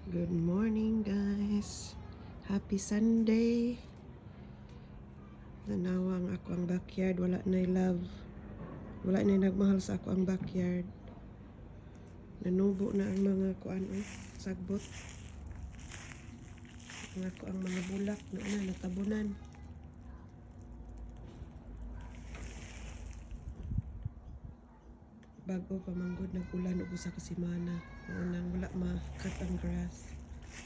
Good morning guys. Happy Sunday. Nanawang ako ang backyard. Wala na love. Wala na nagmahal sa ako ang backyard. Nanubo na ang mga kuan sagbot. Ang ako ang mga bulak na natabunan. Bago pa manggod nag-ulan og usa ka semana. Nang wala ma-cut ang grass.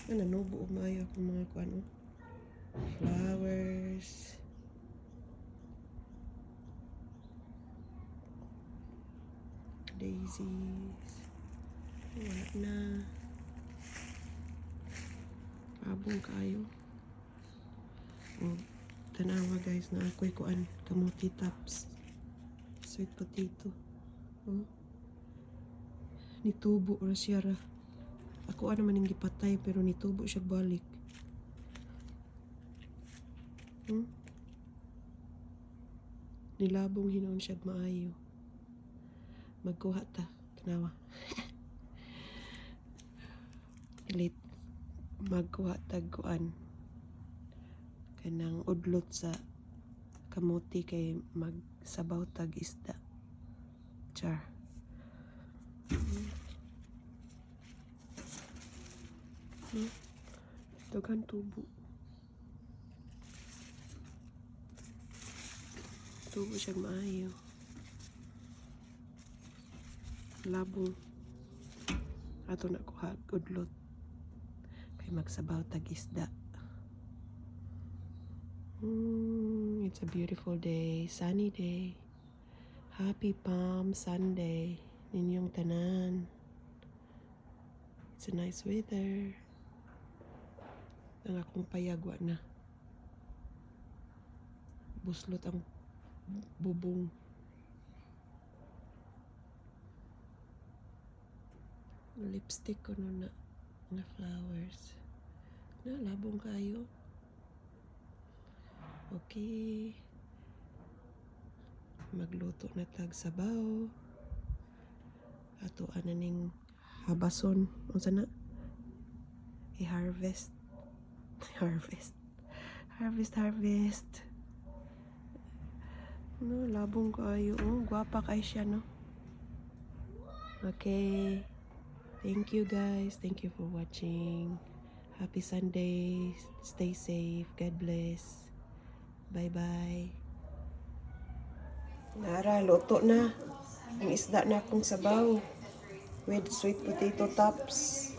Nanubo og maayo akong mga kuan flowers. Daisies. Wala na. Abong kayo. Tanawa guys na ako'y kuan kamote tops. Sweet potato. Nitubo ra siya ra. Ako ano man yung gipatay pero nitubo siya balik. Nilabong hinon siya maayo. Magkuha ta. Tanawa. Pilit. Magkuha tagkuan. Kanang udlot sa kamote kay magsabaw tag isda. Char. Dagan tubo. Tubo siya maayo. Labong. Ato na kuha udlot. Kay magsabaw tag isda. It's a beautiful day. Sunny day. Happy Palm Sunday. Ninyong tanan. It's a nice weather. Ang akong payagwa na. Buslot ang bubong. Lipstick ko na flowers. Labong kayo. Okay. Magluto na tag sabaw. Ato ananing habason. Unsa na? I-harvest. Harvest. Labong kayo. Guwapa kay siya, no? Okay. Thank you guys. Thank you for watching. Happy Sunday. Stay safe. God bless. Bye-bye. Nara, luto na. Ang isda na akong sabaw. With sweet potato tops.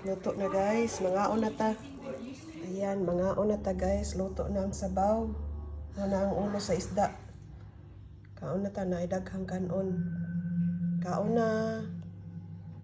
Luto na guys. Mangaon na ta. Ayan, mangaon na ta guys. Luto na ang sabaw. Na ang ulo sa isda. Kaon na ta na idaghang kanon. Kaon na.